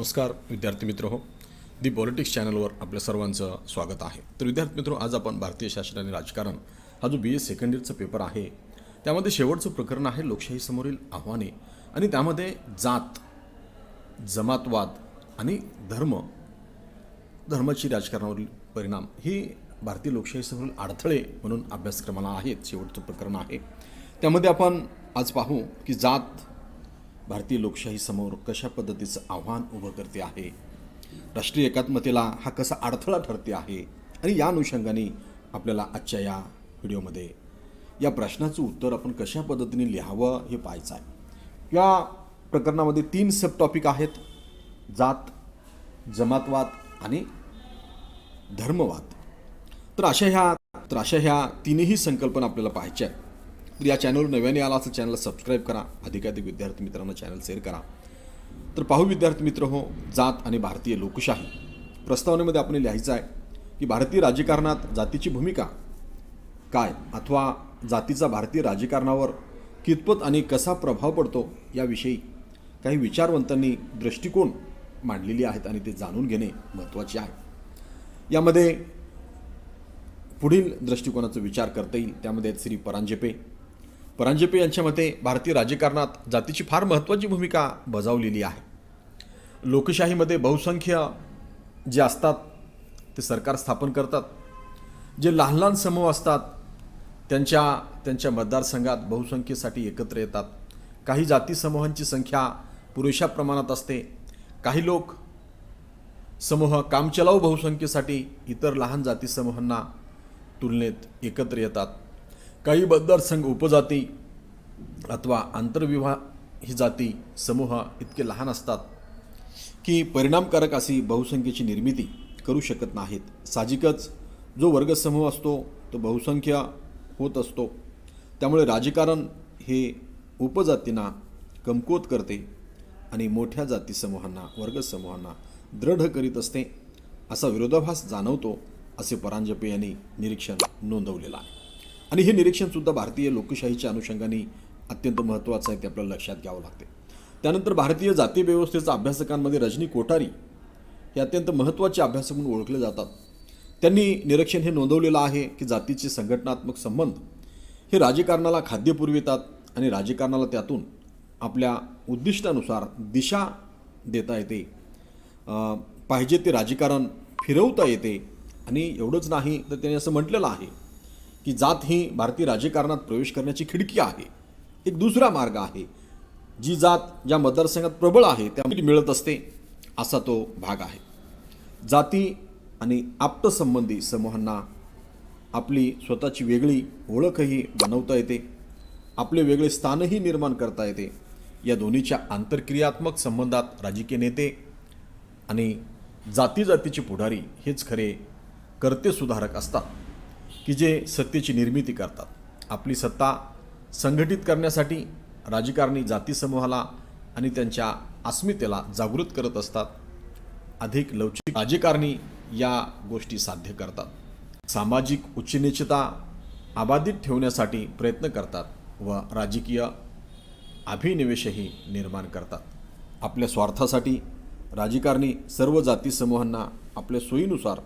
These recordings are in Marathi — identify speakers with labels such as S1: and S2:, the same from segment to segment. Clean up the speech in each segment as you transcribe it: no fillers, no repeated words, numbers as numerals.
S1: नमस्कार विद्यार्थी मित्र हो, दी पॉलिटिक्स चॅनलवर आपल्या सर्वांचं स्वागत आहे. तर विद्यार्थी मित्र, आज आपण भारतीय शास्त्र आणि राजकारण हा जो BA सेकंड इयरचा पेपर आहे त्यामध्ये शेवटचं प्रकरण आहे लोकशाही समोरील आव्हाने, आणि त्यामध्ये जात, जमातवाद आणि धर्माची राजकारणावरील परिणाम ही भारतीय लोकशाही समोरील अडथळे म्हणून अभ्यासक्रमाला आहेत. शेवटचं प्रकरण आहे त्यामध्ये आपण आज पाहू की जात भारतीय लोकशाही समोर कशा पद्धतीचं आव्हान उभं करते आहे, राष्ट्रीय एकात्मतेला हा कसा अडथळा ठरते आहे, आणि या अनुषंगाने आपल्याला आजच्या या व्हिडिओमध्ये या प्रश्नाचं उत्तर आपण कशा पद्धतीने लिहावं हे पाहायचं आहे. या प्रकरणामध्ये 3 सब टॉपिक आहेत: जात, जमातवाद आणि धर्मवाद. तर अशा ह्या तीनही संकल्पना आपल्याला पाहायच्या आहेत. तर या चॅनलवर नव्याने आला असं चॅनलला सबस्क्राईब करा, अधिकाधिक विद्यार्थी मित्रांना चॅनल शेअर करा. तर पाहू विद्यार्थी मित्र हो, जात आणि भारतीय लोकशाही. प्रस्तावनेमध्ये आपण लिहायचं आहे की भारतीय राजकारणात जातीची भूमिका काय, अथवा जातीचा भारतीय राजकारणावर कितपत आणि कसा प्रभाव पडतो याविषयी काही विचारवंतांनी दृष्टिकोन मांडलेली आहेत आणि ते जाणून घेणे महत्त्वाचे आहे. यामध्ये पुढील दृष्टिकोनाचा विचार करता येईल. त्यामध्ये श्री परांजपे यांच्या मते भारतीय राजकारणात जातीची फार महत्त्वाची भूमिका बजावलेली आहे. लोकशाहीमध्ये बहुसंख्य जे असतात ते सरकार स्थापन करतात. जे लहान लहान समूह असतात त्यांच्या मतदारसंघात बहुसंख्येसाठी एकत्र येतात. काही जाती समूहांची संख्या पुरेशा प्रमाणात असते. काही लोक समूह कामचलाऊ बहुसंख्येसाठी इतर लहान जाती समूहांना तुलनेत एकत्र येतात. काही मतदारसंघ उपजाती अथवा आंतरविवाही जाती समूह इतके लहान असतात की परिणामकारक अशी बहुसंख्येची निर्मिती करू शकत नाहीत. साहजिकच जो वर्गसमूह असतो तो बहुसंख्य होत असतो. त्यामुळे राजकारण हे उपजातींना कमकुवत करते आणि मोठ्या जाती समूहांना, वर्गसमूहांना दृढ करीत असते, असा विरोधाभास जाणवतो, असे परांजपे यांनी निरीक्षण नोंदवलेलं आहे. आणि हे निरीक्षणसुद्धा भारतीय लोकशाहीच्या अनुषंगाने अत्यंत महत्त्वाचं आहे, ते आपल्याला लक्षात घ्यावं लागते. त्यानंतर भारतीय जाती व्यवस्थेच्या अभ्यासकांमध्ये रजनी कोठारी हे अत्यंत महत्त्वाचे अभ्यासक म्हणून ओळखले जातात. त्यांनी निरीक्षण हे नोंदवलेलं आहे की जातीचे संघटनात्मक संबंध हे राजकारणाला खाद्य पुरवितात आणि राजकारणाला त्यातून आपल्या उद्दिष्टानुसार दिशा देता येते, पाहिजे ते राजकारण फिरवता येते. आणि एवढंच नाही तर त्यांनी असं म्हटलेलं आहे की जात ही भारतीय राजकारणात प्रवेश करण्याची खिडकी आहे, एक दुसरा मार्ग आहे. जी जात ज्या मतदारसंघात प्रबळ आहे त्यामध्ये मिळत असते, असा तो भाग आहे. जाती आणि आप्तसंबंधी समूहांना आपली स्वतःची वेगळी ओळखही बनवता येते, आपले वेगळे स्थानही निर्माण करता येते. या दोन्हीच्या आंतरक्रियात्मक संबंधात राजकीय नेते आणि जातीचे पुढारी हेच खरे कर्ते सुधारक असतात की जे सत्तेची निर्मिती करतात. आपली सत्ता संघटित करण्यासाठी राजकारणी जाती समूहाला आणि त्यांच्या अस्मितेला जागृत करत असतात. अधिक लवचिक राजकारणी या गोष्टी साध्य करतात. सामाजिक उच्चनीचता अबाधित ठेवण्यासाठी प्रयत्न करतात व राजकीय अभिनिवेशही निर्माण करतात. आपल्या स्वार्थासाठी राजकारणी सर्व जाती समूहांना आपल्या सोयीनुसार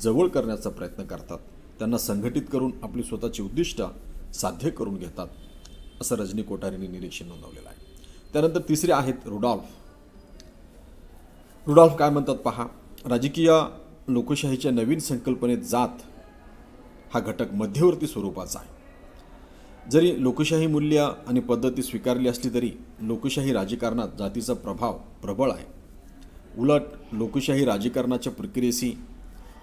S1: जवळ करण्याचा प्रयत्न करतात. त्यांना संघटित करून आपली स्वतःची उद्दिष्ट साध्य करून घेतात, असं रजनी कोठारींनी निरीक्षण नोंदवलेलं आहे. त्यानंतर तिसरे आहेत रुडॉल्फ काय म्हणतात पहा. राजकीय लोकशाहीच्या नवीन संकल्पनेत जात हा घटक मध्यवर्ती स्वरूपाचा आहे. जरी लोकशाही मूल्य आणि पद्धती स्वीकारली असली तरी लोकशाही राजकारणात जातीचा प्रभाव प्रबळ आहे. उलट लोकशाही राजकारणाच्या प्रक्रियेशी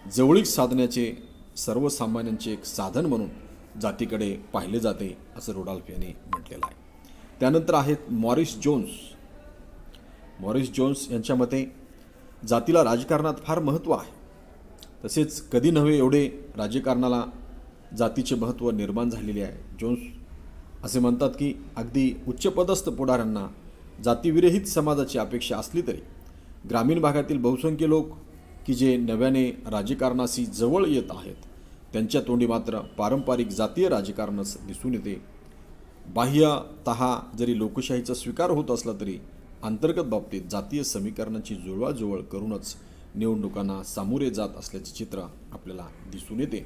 S1: जवळीक साधण्याचे सर्वसामान्यांचे एक साधन म्हणून जातीकडे पाहिले जाते, असं रुडॉल्फ यांनी म्हटलेलं आहे. त्यानंतर आहेत मॉरिस जोन्स यांच्या मते जातीला राजकारणात फार महत्त्व आहे. तसेच कधी नव्हे एवढे राजकारणाला जातीचे महत्त्व निर्माण झालेले आहे. जोन्स असे म्हणतात की अगदी उच्चपदस्थ पुढाऱ्यांना जातीविरहित समाजाची अपेक्षा असली तरी ग्रामीण भागातील बहुसंख्य लोक की जे नव्याने राजकारणाशी जवळ येत आहेत त्यांच्या तोंडी मात्र पारंपरिक जातीय राजकारणच दिसून येते. बाह्यतः जरी लोकशाहीचा स्वीकार होत असला तरी अंतर्गत बाबतीत जातीय समीकरणाची जुळवाजुळव करूनच निवडणुकांना सामोरे जात असल्याचे चित्र आपल्याला दिसून येते,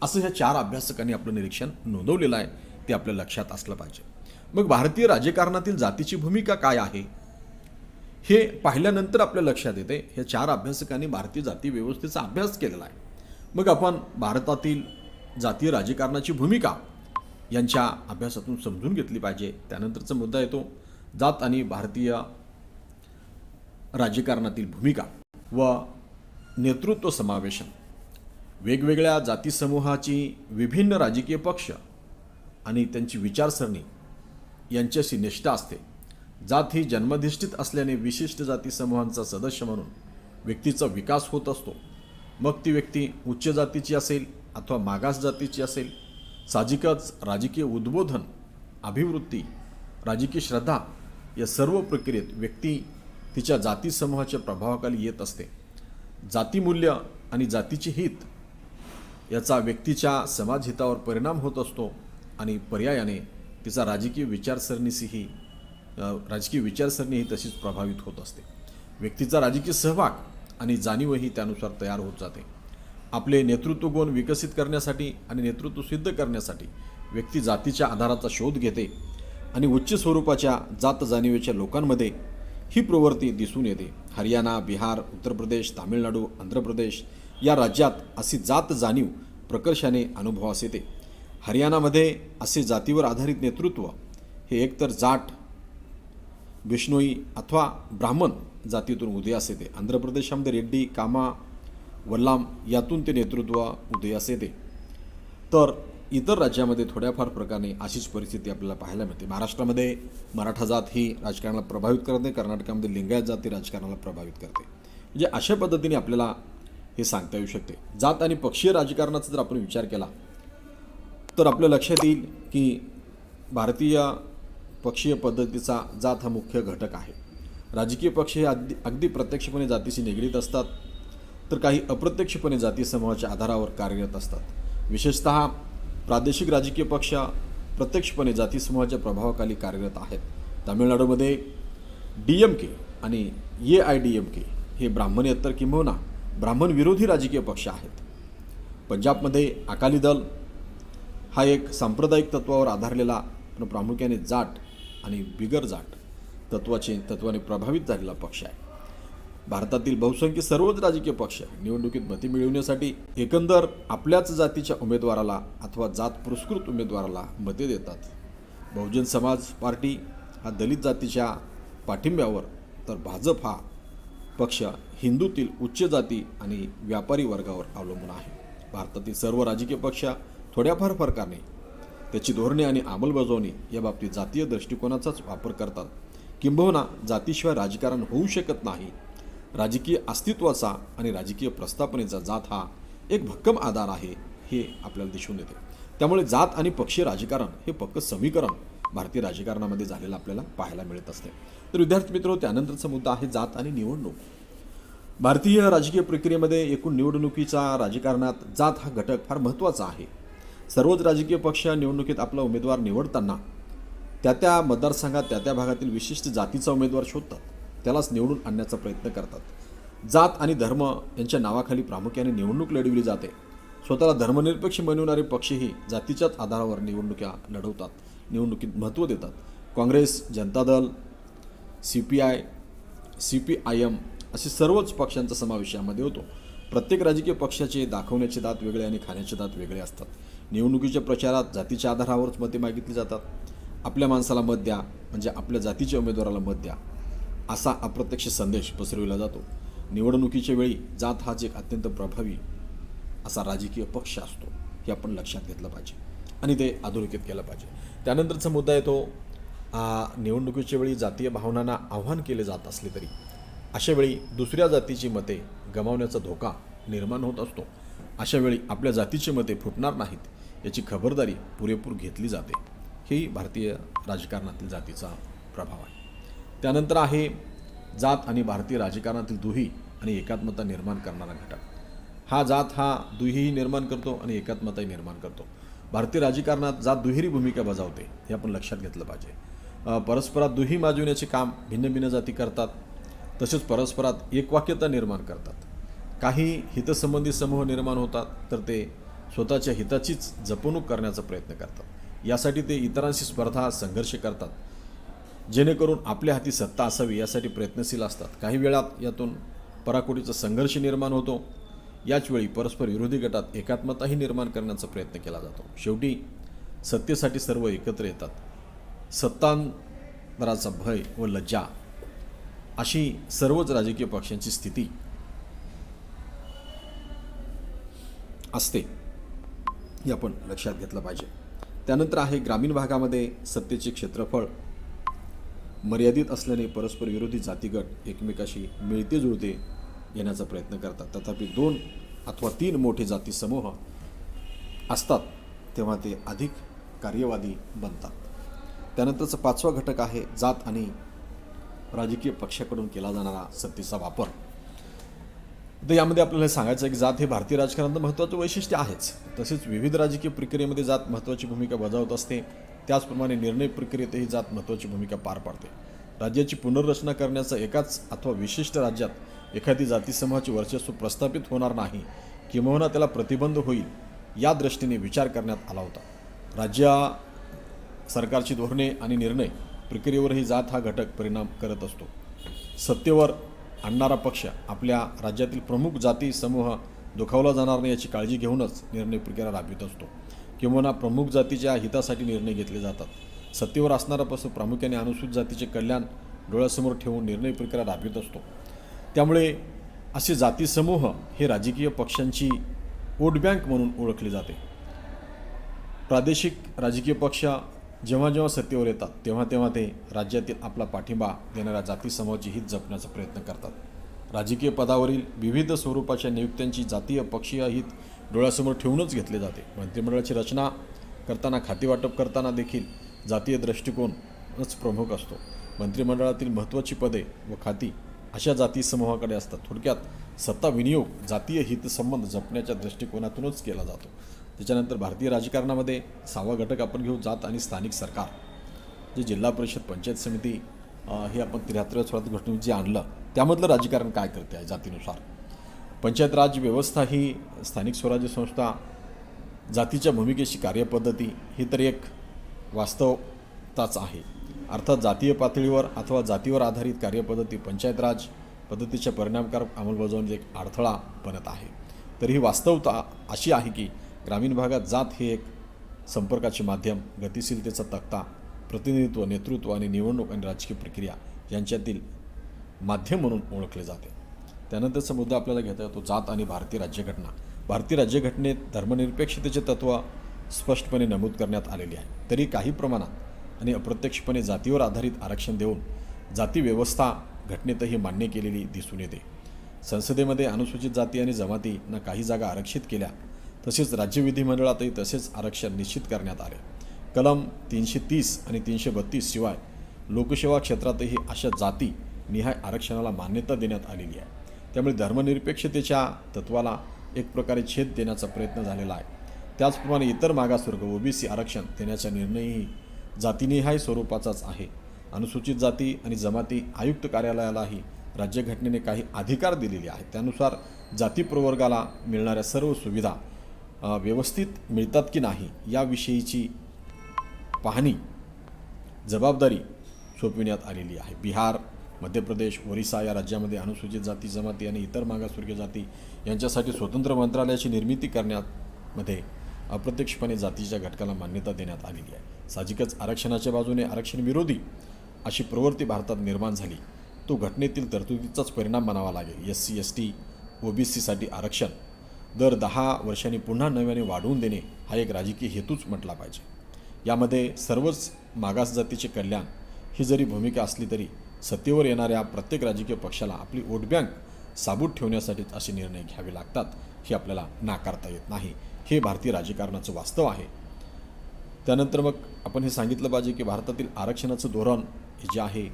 S1: असं ह्या 4 अभ्यासकांनी आपलं निरीक्षण नोंदवलेलं आहे. ते आपल्या लक्षात असलं पाहिजे. मग भारतीय राजकारणातील जातीची भूमिका काय आहे हे पाहिल्यानंतर आपल्या लक्षात येते. ह्या 4 अभ्यासकांनी भारतीय जाती व्यवस्थेचा अभ्यास केलेला आहे. मग आपण भारतातील जातीय राजकारणाची भूमिका यांच्या अभ्यासातून समजून घेतली पाहिजे. त्यानंतरचा मुद्दा येतो जात आणि भारतीय राजकारणातील भूमिका व नेतृत्व समावेशन. वेगवेगळ्या जाती समूहाची विभिन्न राजकीय पक्ष आणि त्यांची विचारसरणी यांच्याशी निष्ठा असते. जात ही जन्माधिष्ठित असल्याने विशिष्ट जाती समूहांचा सदस्य म्हणून व्यक्तीचा विकास होत असतो. मग ती व्यक्ती उच्च जातीची असेल अथवा मागास जातीची असेल. साहजिकच राजकीय उद्बोधन, अभिवृत्ती, राजकीय श्रद्धा या सर्व प्रक्रियेत व्यक्ती तिच्या जाती समूहाच्या प्रभावाखाली येत असते. जातीमूल्य आणि जातीचे हित याचा व्यक्तीच्या समाजहितावर परिणाम होत असतो आणि पर्यायाने तिचा राजकीय विचारसरणी ही तशीच प्रभावित होत असते. व्यक्तीचा राजकीय सहभाग आणि जाणीवही त्यानुसार तयार होत जाते. आपले नेतृत्व गुण विकसित करण्यासाठी आणि नेतृत्व सिद्ध करण्यासाठी व्यक्ती जातीच्या आधाराचा शोध घेते आणि उच्च स्वरूपाच्या जात जाणीवेच्या लोकांमध्ये ही प्रवृत्ती दिसून येते. हरियाणा, बिहार, उत्तर प्रदेश, तामिळनाडू, आंध्र प्रदेश या राज्यात अशी जात जाणीव प्रकर्षाने अनुभवास येते. हरियाणामध्ये असे जातीवर आधारित नेतृत्व हे एकतर जाट, बिश्नोई अथवा ब्राह्मण जातीतून उदयास येते. आंध्र प्रदेशामध्ये रेड्डी, कामा, वल्लाम यातून ते नेतृत्व उदयास येते. तर इतर राज्यामध्ये थोड्याफार प्रकारे अशीच परिस्थिती आपल्याला पाहायला मिळते. महाराष्ट्रामध्ये मराठा जात ही राजकारणाला प्रभावित करते. कर्नाटकामध्ये लिंगायत जात ही राजकारणाला प्रभावित करते. म्हणजे अशा पद्धतीने आपल्याला हे सांगता येऊ शकते. जात आणि पक्षीय राजकारणाचा जर आपण विचार केला तर आपल्या लक्षात येईल की भारतीय पक्षीय पद्धतीचा जात हा मुख्य घटक आहे. राजकीय पक्ष हे अगदी प्रत्यक्षपणे जातीशी निगडीत असतात, तर काही अप्रत्यक्षपणे जाती समूहाच्या आधारावर कार्यरत असतात. विशेषतः प्रादेशिक राजकीय पक्ष प्रत्यक्षपणे जाती समूहाच्या प्रभावाखाली कार्यरत आहेत. तामिळनाडूमध्ये DMK आणि AIADMK हे ब्राह्मणेतर किंबहुना ब्राह्मण विरोधी राजकीय पक्ष आहेत. पंजाबमध्ये अकाली दल हा एक सांप्रदायिक तत्वावर आधारलेला पण प्रामुख्याने जाट आणि बिगर जाट तत्वाने प्रभावित झालेला पक्ष आहे. भारतातील बहुसंख्य सर्वच राजकीय पक्ष निवडणुकीत मते मिळवण्यासाठी एकंदर आपल्याच जातीच्या उमेदवाराला अथवा जात पुरस्कृत उमेदवाराला मते देतात. बहुजन समाज पार्टी हा दलित जातीच्या पाठिंब्यावर, तर भाजप हा पक्ष हिंदूतील उच्च जाती आणि व्यापारी वर्गावर अवलंबून आहे. भारतातील सर्व राजकीय पक्ष थोड्याफार फरकाने त्याची धोरणे आणि अंमलबजावणी या बाबतीत जातीय दृष्टिकोनाचाच वापर करतात. किंबहुना जातीशिवाय राजकारण होऊ शकत नाही. राजकीय अस्तित्वाचा आणि राजकीय प्रस्थापनेचा जात हा एक भक्कम आधार आहे हे आपल्याला दिसून येते. त्यामुळे जात आणि पक्षीय राजकारण हे पक्क समीकरण भारतीय राजकारणामध्ये झालेलं आपल्याला पाहायला मिळत असते. तर विद्यार्थी मित्र, त्यानंतरचा मुद्दा आहे जात आणि निवडणूक. भारतीय राजकीय प्रक्रियेमध्ये एकूण निवडणुकीचा राजकारणात जात हा घटक फार महत्त्वाचा आहे. सर्वच राजकीय पक्ष निवडणुकीत आपला उमेदवार निवडताना त्या मतदारसंघात त्या भागातील विशिष्ट जातीचा उमेदवार शोधतात, त्यालाच निवडून आणण्याचा प्रयत्न करतात. जात आणि धर्म यांच्या नावाखाली प्रामुख्याने निवडणूक लढविली जाते. स्वतःला धर्मनिरपेक्ष बनवणारे पक्षही जातीच्याच आधारावर निवडणुका लढवतात, निवडणुकीत महत्त्व देतात. काँग्रेस, जनता दल, CPI, CPIM असे सर्वच पक्षांचा समावेश यामध्ये होतो. प्रत्येक राजकीय पक्षाचे दाखवण्याचे दात वेगळे आणि खाण्याचे दात वेगळे असतात. निवडणुकीच्या प्रचारात जातीच्या आधारावरच मते मागितली जातात. आपल्या माणसाला मत द्या म्हणजे आपल्या जातीच्या उमेदवाराला मत द्या असा अप्रत्यक्ष संदेश पसरविला जातो. निवडणुकीच्या वेळी जात हाच एक अत्यंत प्रभावी असा राजकीय पक्ष असतो, हे आपण लक्षात घेतलं पाहिजे आणि ते अधोरेखित केलं पाहिजे. त्यानंतरचा मुद्दा येतो निवडणुकीच्या वेळी जातीय भावनांना आव्हान केले जात असले तरी अशा वेळी दुसऱ्या जातीची मते गमावण्याचा धोका निर्माण होत असतो. अशा वेळी आपल्या जातीची मते फुटणार नाहीत याची खबरदारी पुरेपूर घेतली जाते. ही भारतीय राजकारणातील जातीचा प्रभाव आहे. त्यानंतर आहे जात आणि भारतीय राजकारणातील दुही आणि एकात्मता निर्माण करणारा घटक. हा जात हा दुहीही निर्माण करतो आणि एकात्मताही निर्माण करतो. भारतीय राजकारणात जात दुहेरी भूमिका बजावते हे आपण लक्षात घेतलं पाहिजे. परस्परात दुही माजविण्याचे काम भिन्न भिन्न जाती करतात. तसेच परस्परात एकवाक्यता निर्माण करतात. काही हितसंबंधी समूह निर्माण होतात तर ते स्वतःच्या हिताचीच जपणूक करण्याचा प्रयत्न करतात. यासाठी ते इतरांशी स्पर्धा संघर्ष करतात, जेणेकरून आपल्या हाती सत्ता असावी यासाठी प्रयत्नशील असतात. काही वेळात यातून पराकोटीचा संघर्ष निर्माण होतो. याचवेळी परस्पर विरोधी गटात एकात्मताही निर्माण करण्याचा प्रयत्न केला जातो. शेवटी सत्तेसाठी सर्व एकत्र येतात. सत्तांतराचा भय व लज्जा अशी सर्वच राजकीय पक्षांची स्थिती असते, हे आपण लक्षात घेतलं पाहिजे. त्यानंतर आहे ग्रामीण भागामध्ये सत्तेचे क्षेत्रफळ मर्यादित असल्याने परस्पर विरोधी जातीगट एकमेकाशी मिळते जुळते येण्याचा प्रयत्न करतात. तथापि 2 अथवा 3 मोठे जाती समूह असतात तेव्हा ते अधिक कार्यवादी बनतात. त्यानंतरचा 5वा घटक आहे जात आणि राजकीय पक्षाकडून केला जाणारा सत्तेचा वापर. तर यामध्ये आपल्याला हे सांगायचं आहे की जात हे भारतीय राजकारणात महत्त्वाचं वैशिष्ट्य आहेच. तसेच विविध राजकीय प्रक्रियेमध्ये जात महत्त्वाची भूमिका बजावत असते. त्याचप्रमाणे निर्णय प्रक्रियेतही जात महत्त्वाची भूमिका पार पाडते. राज्याची पुनर्रचना करण्याचा एकाच अथवा विशिष्ट राज्यात एखादी जाती समूहाचे वर्चस्व प्रस्थापित होणार नाही किंवा त्याला प्रतिबंध होईल या दृष्टीने विचार करण्यात आला होता. राज्य सरकारची धोरणे आणि निर्णय प्रक्रियेवरही जात हा घटक परिणाम करत असतो. सत्तेवर आणणारा पक्ष आपल्या राज्यातील प्रमुख जाती समूह दुखावला जाणार नाही याची काळजी घेऊनच निर्णय प्रक्रिया राबवित असतो किंवा प्रमुख जातीच्या हितासाठी निर्णय घेतले जातात. सत्तेवर असणारा पक्ष प्रामुख्याने अनुसूचित जातीचे कल्याण डोळ्यासमोर ठेवून निर्णय प्रक्रिया राबवित असतो. त्यामुळे असे जाती समूह हे राजकीय पक्षांची वोट बँक म्हणून ओळखले जाते. प्रादेशिक राजकीय पक्ष जेव्हा जेव्हा सत्तेवर येतात तेव्हा ते राज्यातील आपला पाठिंबा देणाऱ्या जाती समूहाची हित जपण्याचा प्रयत्न करतात. राजकीय पदावरील विविध स्वरूपाच्या नियुक्त्यांची जातीय पक्षीय हित डोळ्यासमोर ठेवूनच घेतले जाते. मंत्रिमंडळाची रचना करताना खातेवाटप करताना देखील जातीय दृष्टिकोनच प्रमुख असतो. मंत्रिमंडळातील महत्त्वाची पदे व खाती अशा जाती समूहाकडे असतात. थोडक्यात सत्ता विनियोग जातीय हितसंबंध जपण्याच्या दृष्टिकोनातूनच केला जातो. त्याच्यानंतर भारतीय राजकारणामध्ये 6वा घटक आपण घेऊ जात आणि स्थानिक सरकार. जे जिल्हा परिषद पंचायत समिती हे आपण 73व्या स्वराज्य घटनेत जे आणलं त्यामधलं राजकारण काय करते आहे जातीनुसार. पंचायत राज व्यवस्था ही स्थानिक स्वराज्य संस्था जातीच्या भूमिकेची कार्यपद्धती ही तर एक वास्तवताच आहे. अर्थात जातीय पातळीवर अथवा जातीवर आधारित कार्यपद्धती पंचायत राज पद्धतीच्या परिणामकारक अंमलबजावणीत एक अडथळा बनत आहे. तर ही वास्तवता अशी आहे की ग्रामीण भागात जात हे एक संपर्काचे माध्यम, गतिशीलतेचा तक्ता, प्रतिनिधित्व, नेतृत्व आणि निवडणूक आणि राजकीय प्रक्रिया यांच्यातील माध्यम म्हणून ओळखले जाते. त्यानंतरचा मुद्दा आपल्याला घेता येतो जात आणि भारतीय राज्यघटना. भारतीय राज्यघटनेत धर्मनिरपेक्षतेचे तत्त्व स्पष्टपणे नमूद करण्यात आलेले आहे. तरी काही प्रमाणात आणि अप्रत्यक्षपणे जातीवर आधारित आरक्षण देऊन जाती व्यवस्था घटनेतही मान्य केलेली दिसून येते. संसदेमध्ये अनुसूचित जाती आणि जमातींना काही जागा आरक्षित केल्या. तसेच राज्य विधिमंडळातही तसेच आरक्षण निश्चित करण्यात आले. कलम 330 आणि 332 शिवाय लोकसेवा क्षेत्रातही अशा जाती निहाय आरक्षणाला मान्यता देण्यात आलेली आहे. त्यामुळे धर्मनिरपेक्षतेच्या तत्त्वाला एक प्रकारे छेद देण्याचा प्रयत्न झालेला आहे. त्याचप्रमाणे इतर मागासवर्ग ओबीसी आरक्षण देण्याचा निर्णयही जातीनिहाय स्वरूपाचाच आहे. अनुसूचित जाती आणि जमाती आयुक्त कार्यालयालाही राज्यघटनेने काही अधिकार दिलेले आहेत. त्यानुसार जाती प्रवर्गाला मिळणाऱ्या सर्व सुविधा व्यवस्थित मिळतात की नाही याविषयीची पाहणी जबाबदारी सोपविण्यात आलेली आहे. बिहार, मध्य प्रदेश, ओरिसा या राज्यामध्ये अनुसूचित जाती, जमाती आणि इतर मागासवर्गीय जाती यांच्यासाठी स्वतंत्र मंत्रालयाची निर्मिती करण्यामध्ये अप्रत्यक्षपणे जातीच्या घटकाला मान्यता देण्यात आलेली आहे. साहजिकच आरक्षणाच्या बाजूने आरक्षण विरोधी अशी प्रवृत्ती भारतात निर्माण झाली. तो घटनेतील तरतुदीचाच परिणाम मानावा लागेल. SC, ST, OBCसाठी आरक्षण दर 10 वर्षांनी पुन्हा नव्याने वाढवून देणे हा एक राजकीय हेतूच म्हटला पाहिजे. यामध्ये सर्वच मागास जातीचे कल्याण ही जरी भूमिका असली तरी सत्तेवर येणाऱ्या प्रत्येक राजकीय पक्षाला आपली वोट बँक साबूत ठेवण्यासाठीच असे निर्णय घ्यावे लागतात हे आपल्याला नाकारता येत नाही. हे भारतीय राजकारणाचं वास्तव आहे. त्यानंतर मग आपण हे सांगितलं पाहिजे की भारतातील आरक्षणाचं धोरण हे जे आहे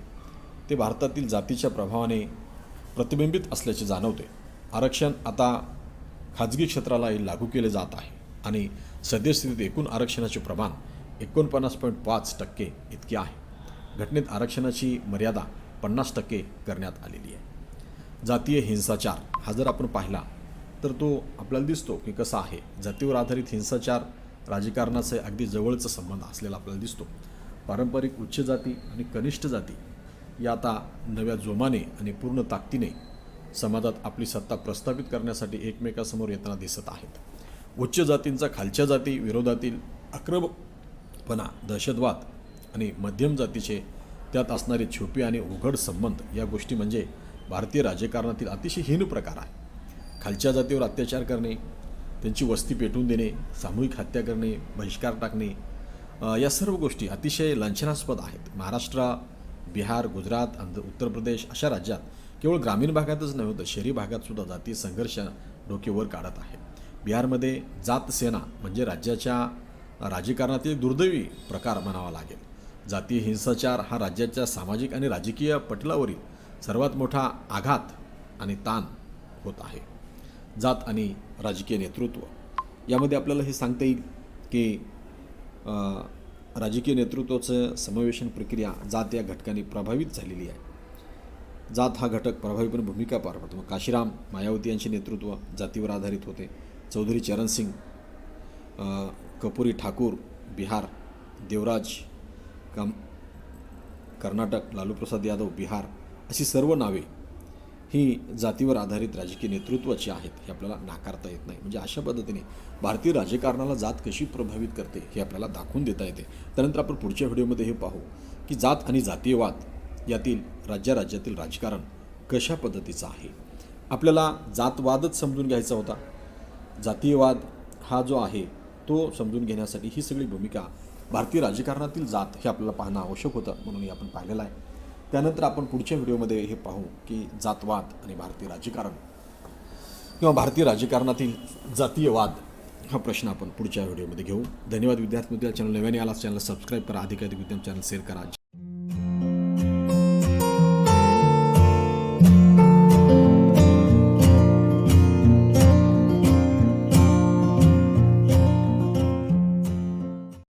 S1: ते भारतातील जातीच्या प्रभावाने प्रतिबिंबित असल्याचे जाणवते. आरक्षण आता खाजगी क्षेत्रालाही लागू केले जात आहे आणि सद्यस्थितीत एकूण आरक्षणाचे प्रमाण 49.5% इतके आहे. घटनेत आरक्षणाची मर्यादा 50% करण्यात आलेली आहे. जातीय हिंसाचार हा जर आपण पाहिला तर तो आपल्याला दिसतो की कसा आहे. जातीवर आधारित हिंसाचार राजकारणाचे अगदी जवळचा संबंध असलेला आपल्याला दिसतो. पारंपरिक उच्च जाती आणि कनिष्ठ जाती या आता नव्या जोमाने आणि पूर्ण ताकदीने समाजात आपली सत्ता प्रस्थापित करण्यासाठी एकमेकांसमोर येताना दिसत आहेत. उच्च जातींचा खालच्या जाती विरोधातील आक्रमकपणा, दहशतवाद आणि मध्यम जातीचे त्यात असणारे छुपे आणि उघड संबंध या गोष्टी म्हणजे भारतीय राजकारणातील अतिशय हीन प्रकार आहे. खालच्या जातीवर अत्याचार करणे, त्यांची वस्ती पेटवून देणे, सामूहिक हत्या करणे, बहिष्कार टाकणे या सर्व गोष्टी अतिशय लांछनास्पद आहेत. महाराष्ट्र, बिहार, गुजरात, उत्तर प्रदेश अशा राज्यात केवळ ग्रामीण भागातच नव्हे तर शहरी भागातसुद्धा जातीय संघर्ष डोके वर काढत आहे. बिहारमध्ये जात सेना म्हणजे राज्याच्या राजकारणातील दुर्दैवी प्रकार म्हणावा लागेल. जातीय हिंसाचार हा राज्याच्या सामाजिक आणि राजकीय पटलावरील सर्वात मोठा आघात आणि ताण होत आहे. जात आणि राजकीय नेतृत्व यामध्ये आपल्याला हे सांगता येईल की राजकीय नेतृत्वाचं समावेशन प्रक्रिया जात या घटकाने प्रभावित झालेली आहे. जात हा घटक प्रभावीपणे भूमिका पार पडतो. मग काशीराम मायावती यांचे नेतृत्व जातीवर आधारित होते. चौधरी चरण सिंग, कर्पूरी ठाकूर बिहार, देवराज कर्नाटक, लालू प्रसाद यादव बिहार अशी सर्व नावे ही जातीवर आधारित राजकीय नेतृत्वाची आहेत हे आपल्याला नाकारता येत नाही. म्हणजे अशा पद्धतीने भारतीय राजकारणाला जात कशी प्रभावित करते हे आपल्याला दाखवून देता येते. त्यानंतर आपण पुढच्या व्हिडिओमध्ये हे पाहू की जात आणि जातीयवाद यातील राज्यातील राजकारण कशा पद्धतीचं आहे. आपल्याला जातवादच समजून घ्यायचा होता. जातीयवाद हा जो आहे तो समजून घेण्यासाठी ही सगळी भूमिका भारतीय राजकारणातील जात हे आपल्याला पाहणं आवश्यक होतं, म्हणून हे आपण पाहिलेलं आहे. त्यानंतर आपण पुढच्या व्हिडिओमध्ये हे पाहू की जातवाद आणि भारतीय राजकारण किंवा भारतीय राजकारणातील जातीयवाद हा प्रश्न आपण पुढच्या व्हिडिओमध्ये घेऊ. धन्यवाद विद्यार्थी मित्र. चॅनल नव्याने आला चॅनल सबस्क्राईब करा, अधिकाधिक विद्यार्थी चॅनल शेअर करा.